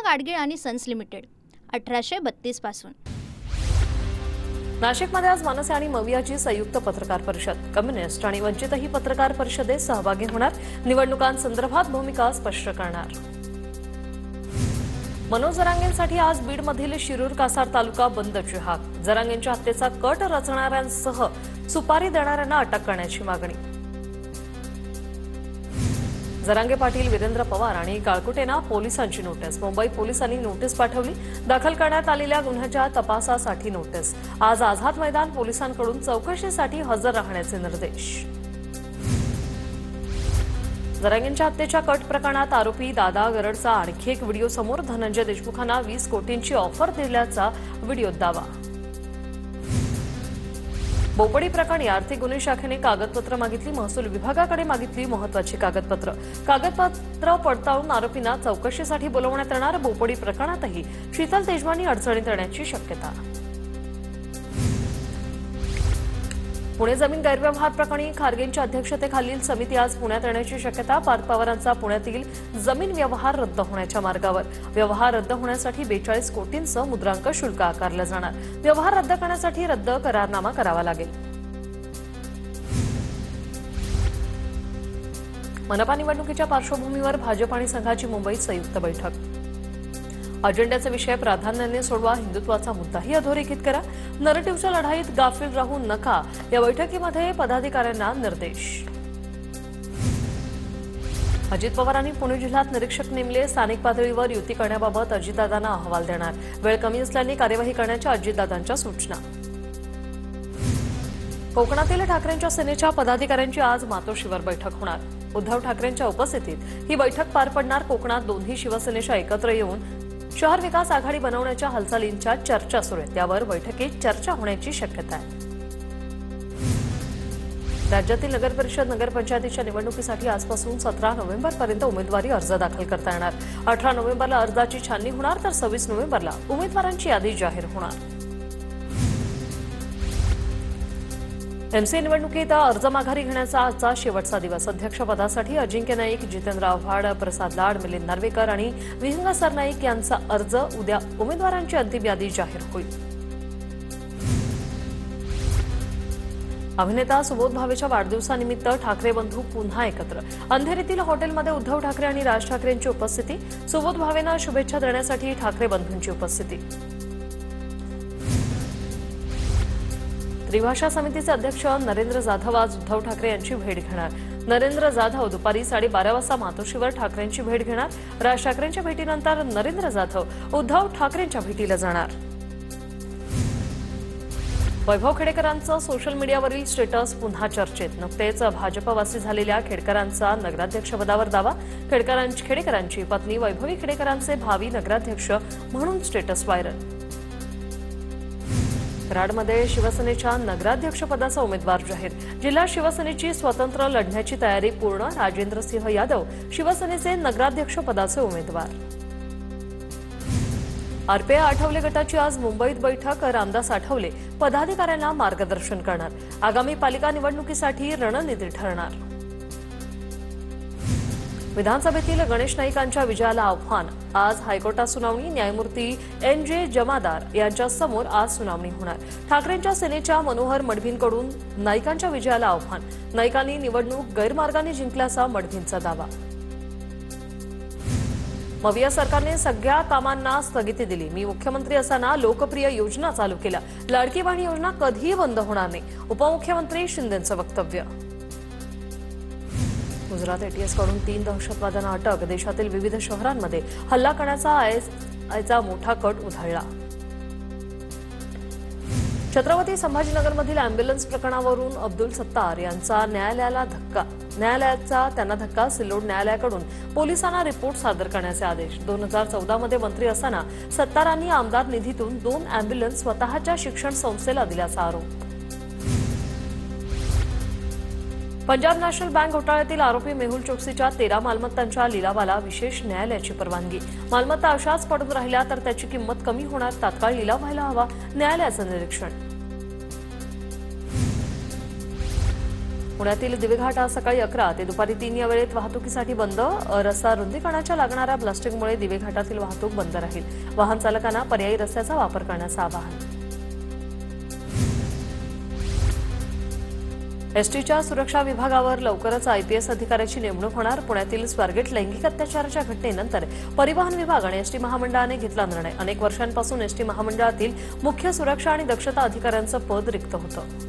गाडगीळ आणि sons limited 1832 पासून। नाशिकमध्ये आज मनसे आणि मवियाची संयुक्त पत्रकार परिषद। कम्युनिस्ट आणि वंचितही पत्रकार परिषदेत सहभागी होणार, निवडणुकांसंदर्भात भूमिका स्पष्ट करणार। मनोज जरांगेंसाठी आज बीडमधील शिरूर कासार तालुका बंदची हाक। जरांगेंच्या हत्येचा कट रचणाऱ्यांसह सुपारी देणाऱ्यांना अटक करण्याची मागणी। जरांगे पाटील, वीरेंद्र पवार आणि काळकुटेंना पोलिसांची नोटीस। मुंबई पोलिसांनी नोटीस पाठवली। दाखल करण्यात आलेल्या गुन्ह्याच्या तपासासाठी नोटीस। आज आझाद मैदान पोलिसांकडून चौकशीसाठी हजर राहण्याचे निर्देश। जरांगेंच्या हत्येच्या कट प्रकरणात आरोपी दादा गरडचा आणखी एक व्हिडिओ समोर। धनंजय देशमुखांना 20 कोटींची ऑफर दिल्याचा व्हिडिओ दावा। बोपडी प्रकरणी आर्थिक गुन्हे शाखेने कागदपत्र मागितली। महसूल विभागाकडे मागितली महत्त्वाची कागदपत्र पडताळून आरोपींना चौकशीसाठी बोलवण्यात येणार। बोपडी प्रकरणातही शीतल तेजवानी अडचणीत येण्याची शक्यता। पुणे जमीन गैरव्यवहार प्रकरणी खारगेंच्या अध्यक्षतेखालील समिती आज पुण्यात येण्याची शक्यता। पार्थ पवारांचा पुण्यातील जमीन व्यवहार रद्द होण्याच्या मार्गावर। व्यवहार रद्द होण्यासाठी 42 कोटींचं मुद्रांक शुल्क आकारलं जाणार। व्यवहार रद्द करण्यासाठी रद्द करारनामा करावा लागेल। मनपा निवडणुकीच्या पार्श्वभूमीवर भाजप आणि संघाची मुंबईत संयुक्त बैठक। अजेंड्याचे विषय प्राधान्याने सोडवा, हिंदुत्वाचा मुद्दाही अधोरेखित करा, नरेटिव्हच्या लढाईत गाफील राहू नका, या बैठकीमध्ये पदाधिकाऱ्यांना निर्देश। अजित पवारांनी पुणे जिल्ह्यात निरीक्षक नेमले। स्थानिक पातळीवर युती करण्याबाबत अजितदादांना अहवाल देणार। वेळ कमी असल्याने कार्यवाही करण्याच्या अजितदादांच्या सूचना। कोकणातील ठाकरेंच्या सेनेच्या पदाधिकाऱ्यांची आज मातोश्रीवर बैठक होणार। उद्धव ठाकरेंच्या उपस्थितीत ही बैठक पार पडणार। कोकणात दोन्ही शिवसेनेच्या एकत्र येऊन शहर विकास आघाडी बनवण्याच्या हालचालींच्या चर्चा सुरू आहेत। त्यावर बैठकीत चर्चा होण्याची शक्यता आहे। राज्यातील नगरपरिषद नगरपंचायतीच्या निवडणुकीसाठी आजपासून 17 नोव्हेंबरपर्यंत उमेदवारी अर्ज दाखल करता येणार। 18 नोव्हेंबरला अर्जाची छाननी होणार, तर 26 नोव्हेंबरला उमेदवारांची यादी जाहीर होणार। एमसी निवडणुकीत अर्ज माघारी घेण्याचा आजचा शेवटचा दिवस। अध्यक्षपदासाठी अजिंक्य नाईक, जितेंद्र आव्हाड, प्रसाद लाड, मिलिंद नार्वेकर आणि विहंग सरनाईक यांचा अर्ज। उद्या उमेदवारांची अंतिम यादी जाहीर होईल। अभिनेता सुबोध भावेच्या वाढदिवसानिमित्त ठाकरे बंधू पुन्हा एकत्र। अंधेरीतील हॉटेलमध्ये उद्धव ठाकरे आणि राज ठाकरेंची उपस्थिती। सुबोध भावेंना शुभेच्छा देण्यासाठी ठाकरे बंधूंची उपस्थिती। त्रिभाषा समितीचे अध्यक्ष नरेंद्र जाधव आज उद्धव ठाकरे यांची भेट घेणार। नरेंद्र जाधव दुपारी 12:30 वाजता मातोश्रीवर ठाकरेंची भेट घेणार। राज ठाकरेंच्या भेटीनंतर नरेंद्र जाधव उद्धव ठाकरेंच्या भेटीला जाणार। वैभव खेडेकरांचं सोशल मीडियावरील स्टेटस पुन्हा चर्चेत। नुकतेच भाजपवासी झालेल्या खेडकरांचा नगराध्यक्षपदावर दावा। खेडेकरांची पत्नी वैभवी खेडेकरांचे भावी नगराध्यक्ष म्हणून स्टेटस व्हायरल। कराडमध्ये शिवसेनेच्या नगराध्यक्षपदाचा उमेदवार जाहीर। जिल्ह्यात शिवसेनेची स्वतंत्र लढण्याची तयारी पूर्ण। राजेंद्र सिंह यादव शिवसेनेचे नगराध्यक्षपदाचे उमेदवार। आरपीआय आठवले गटाची आज मुंबईत बैठक। रामदास आठवले पदाधिकाऱ्यांना मार्गदर्शन करणार। आगामी पालिका निवडणुकीसाठी रणनीती ठरणार। विधानसभेतील गणेश नाईकांच्या विजयाला आव्हान। आज हायकोर्टात सुनावणी। न्यायमूर्ती NJ जमादार यांच्या समोर आज सुनावणी होणार। ठाकरेंच्या सेनेच्या मनोहर मडभींकडून नाईकांच्या विजयाला आव्हान। नाईकांनी निवडणूक गैरमार्गाने जिंकल्याचा मडभींचा दावा। मविया सरकारने सगळ्या कामांना स्थगिती दिली। मी मुख्यमंत्री असताना लोकप्रिय योजना चालू केल्या। लाडकी बहीण योजना कधीही बंद होणार नाही, उपमुख्यमंत्री शिंदेंचं वक्तव्य। गुजरात ATSकडून 3 दहशतवाद्यांना अटक। देशातील विविध शहरांमध्ये हल्ला करण्याचा आयचा मोठा कट उधळला। छत्रपती संभाजीनगरमधील अॅम्ब्युलन्स प्रकरणावरून अब्दुल सत्तार यांचा न्यायालयाचा त्यांना धक्का। सिल्लोड न्यायालयाकडून पोलिसांना रिपोर्ट सादर करण्याचे आदेश। 2014 मध्ये मंत्री असताना सत्तारांनी आमदार निधीतून 2 अॅम्ब्युलन्स स्वतःच्या शिक्षण संस्थेला दिल्याचा आरोप। पंजाब नॅशनल बँक घोटाळ्यातील आरोपी मेहुल चोक्सीच्या 13 मालमत्तांच्या लिलावाला विशेष न्यायालयाची परवानगी। मालमत्ता अशाच पडून राहिल्या तर त्याची किंमत कमी होणार, तात्काळ लिलाव व्हायला हवा, न्यायालयाचं निरीक्षण। पुण्यातील दिवेघाट आज सकाळी 11 ते दुपारी 3 या वेळेत वाहतुकीसाठी बंद. रस्ता रुंदीकरणाच्या लागणाऱ्या ब्लास्टिंगमुळे दिवेघाटातील वाहतूक बंद राहील. वाहन चालकांना पर्यायी रस्त्याचा वापर करण्याचं आवाहन. एसटीच्या सुरक्षा विभागावर लवकरच आयपीएस अधिकाऱ्याची नेमणूक होणार. पुण्यातील स्वारगेट लैंगिक अत्याचाराच्या घटनेनंतर परिवहन विभाग आणि एसटी महामंडळाने घेतला निर्णय. अनेक वर्षांपासून एसटी महामंडळातील मुख्य सुरक्षा आणि दक्षता अधिकाऱ्यांचं पद रिक्त होतं.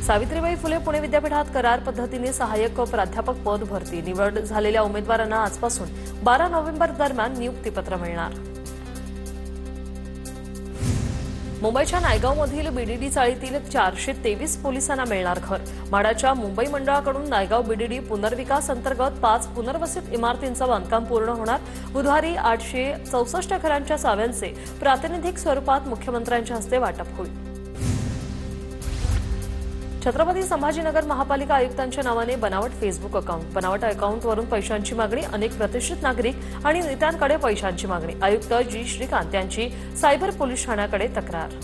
सावित्रीबाई फुले पुणे विद्यापीठात करार पद्धतीने सहाय्यक प्राध्यापक पद भरती. निवड झालेल्या उमेदवारांना आजपासून 12 नोव्हेंबर दरम्यान नियुक्तीपत्र मिळणार. मुंबईच्या नायगावमधील बीडीडी चाळीतील 423 पोलिसांना मिळणार घर. म्हाडाच्या मुंबई मंडळाकडून नायगाव बीडीडी पुनर्विकास अंतर्गत 5 पुनर्वसित इमारतींचं बांधकाम पूर्ण होणार. बुधवारी 864 घरांच्या चाव्यांचे प्रातिनिधिक स्वरूपात मुख्यमंत्र्यांच्या हस्ते वाटप होईल. छत्रपती संभाजीनगर महापालिका आयुक्तांच्या नावाने बनावट फेसबुक अकाउंट. बनावट अकाउंटवरून पैशांची मागणी. अनेक प्रतिष्ठित नागरिक आणि नेत्यांकडे पैशांची मागणी. आयुक्त जी श्रीकांत यांची सायबर पोलीस ठाण्याकडे तक्रार.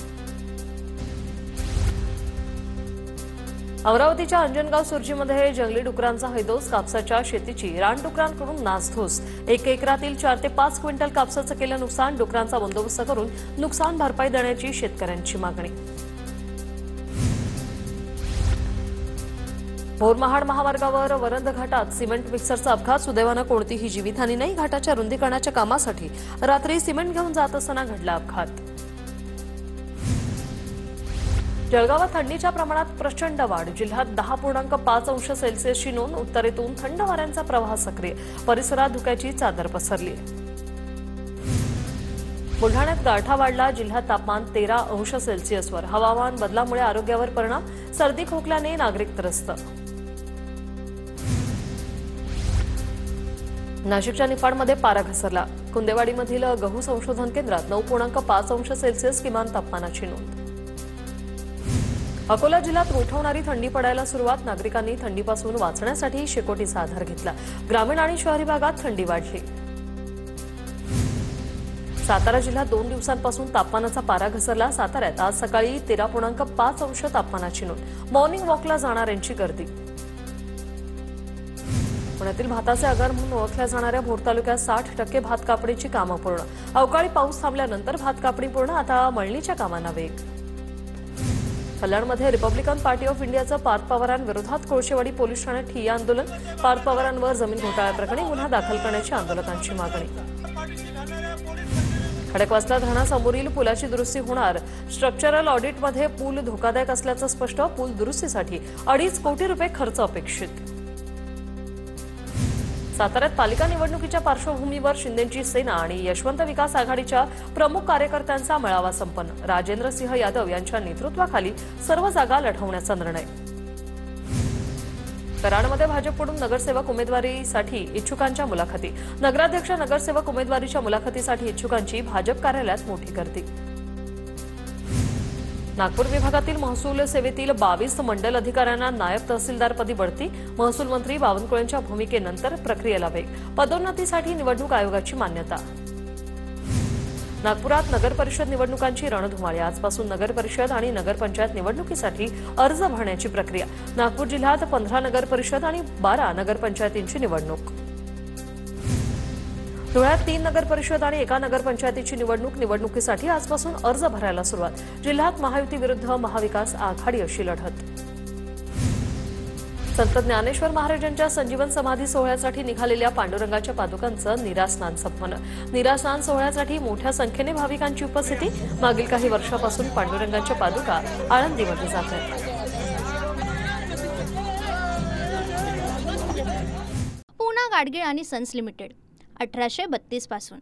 अमरावतीच्या अंजनगाव सुर्जीमध्ये जंगली डुकरांचा हैदोस. कापसाच्या शेतीची रानडुकरांकडून नासधूस. 1 एकरातील 4 ते 5 क्विंटल कापसाचं केलं नुकसान. डुकरांचा बंदोबस्त करून नुकसान भरपाई देण्याची शेतकऱ्यांची मागणी. भोर-महाड महामार्गावर वरंद घाटात सिमेंट मिक्सरचा अपघात. सुदैवानं कोणतीही जीवितहानी नाही. घाटाच्या रुंदीकरणाच्या कामासाठी रात्री सिमेंट घेऊन जात असताना घडला अपघात. जळगावात थंडीच्या प्रमाणात प्रचंड वाढ. जिल्ह्यात 10.5 अंश सेल्सिअसची नोंद. उत्तरेतून थंड वाऱ्यांचा प्रवाह सक्रिय. परिसरात धुक्याची चादर पसरली. बुलढाण्यात गारठा वाढला. जिल्ह्यात तापमान 13 अंश सेल्सिअसवर. हवामान बदलामुळे आरोग्यावर परिणाम. सर्दी खोकल्याने नागरिक त्रस्त. नाशिकच्या निफाडमध्ये पारा घसरला. कुंदेवाडीमधील गहू संशोधन केंद्रात 9.5 अंश सेल्सिअस किमान तापमानाची नोंद. अकोला जिल्ह्यात रोठवणारी थंडी पडायला सुरुवात. नागरिकांनी थंडीपासून वाचण्यासाठी शेकोटीचा आधार घेतला. ग्रामीण आणि शहरी भागात थंडी वाढली. सातारा जिल्ह्यात 2 दिवसांपासून तापमानाचा पारा घसरला. साताऱ्यात आज सकाळी 13.5 अंश तापमानाची नोंद. मॉर्निंग वॉकला जाणाऱ्यांची गर्दी. पुण्यातील भाताचे आगार म्हणून ओळखल्या जाणाऱ्या भोर तालुक्यात 60% भात कापणीची कामं पूर्ण. अवकाळी पाऊस थांबल्यानंतर भात कापणी पूर्ण. आता मळणीच्या कामांना वेग. कल्याणमध्ये रिपब्लिकन पार्टी ऑफ इंडियाचं पार्थ पवारांविरोधात कोळशेवाडी पोलीस ठाण्यात ठिय्या आंदोलन. पार्थ पवारांवर जमीन घोटाळ्याप्रकरणी गुन्हा दाखल करण्याची आंदोलकांची मागणी. खडकवासला धरणासमोरील पुलाची दुरुस्ती होणार. स्ट्रक्चरल ऑडिटमध्ये पूल धोकादायक असल्याचं स्पष्ट. पूल दुरुस्तीसाठी 2.5 कोटी रुपये खर्च अपेक्षित. साताऱ्यात पालिका निवडणुकीच्या पार्श्वभूमीवर शिंदेंची सेना आणि यशवंत विकास आघाडीच्या प्रमुख कार्यकर्त्यांचा मेळावा संपन्न. राजेंद्र सिंह यादव यांच्या नेतृत्वाखाली सर्व जागा लढवण्याचा निर्णय. कराडमध्ये भाजपकडून नगरसेवक उमेदवारीसाठी इच्छुकांच्या मुलाखती. नगराध्यक्ष नगरसेवक उमेदवारीच्या मुलाखतीसाठी इच्छुकांची भाजप कार्यालयात मोठी गर्दी. नागपूर विभागातील महसूल सेवेतील 22 मंडल अधिकाऱ्यांना नायब तहसीलदारपदी बढती. महसूल मंत्री बावनकुळेंच्या भूमिकेनंतर प्रक्रियेला वेग. पदोन्नतीसाठी निवडणूक आयोगाची मान्यता. नागपुरात नगरपरिषद निवडणुकांची रणधुमाळी. आजपासून नगरपरिषद आणि नगरपंचायत निवडणुकीसाठी अर्ज भरण्याची प्रक्रिया. नागपूर जिल्ह्यात 15 नगरपरिषद आणि 12 नगरपंचायतींची निवडणूक. धुळ्यात 3 नगरपरिषद आणि 1 नगरपंचायतीची निवडणूक. निवडणुकीसाठी आजपासून अर्ज भरायला सुरुवात. जिल्ह्यात महायुती विरुद्ध महाविकास आघाडी अशी लढत. संत ज्ञानेश्वर महाराजांच्या संजीवन समाधी सोहळ्यासाठी निघालेल्या पांडुरंगाच्या पादुकांचं निरास्नान संपन्न. निरास्नान सोहळ्यासाठी मोठ्या संख्येने भाविकांची उपस्थिती. मागील काही वर्षापासून पांडुरंगाच्या पादुका आळंदीमध्ये जात आहेत. पूना गाडगीळ आणि सन्स लिमिटेड 1832 पासून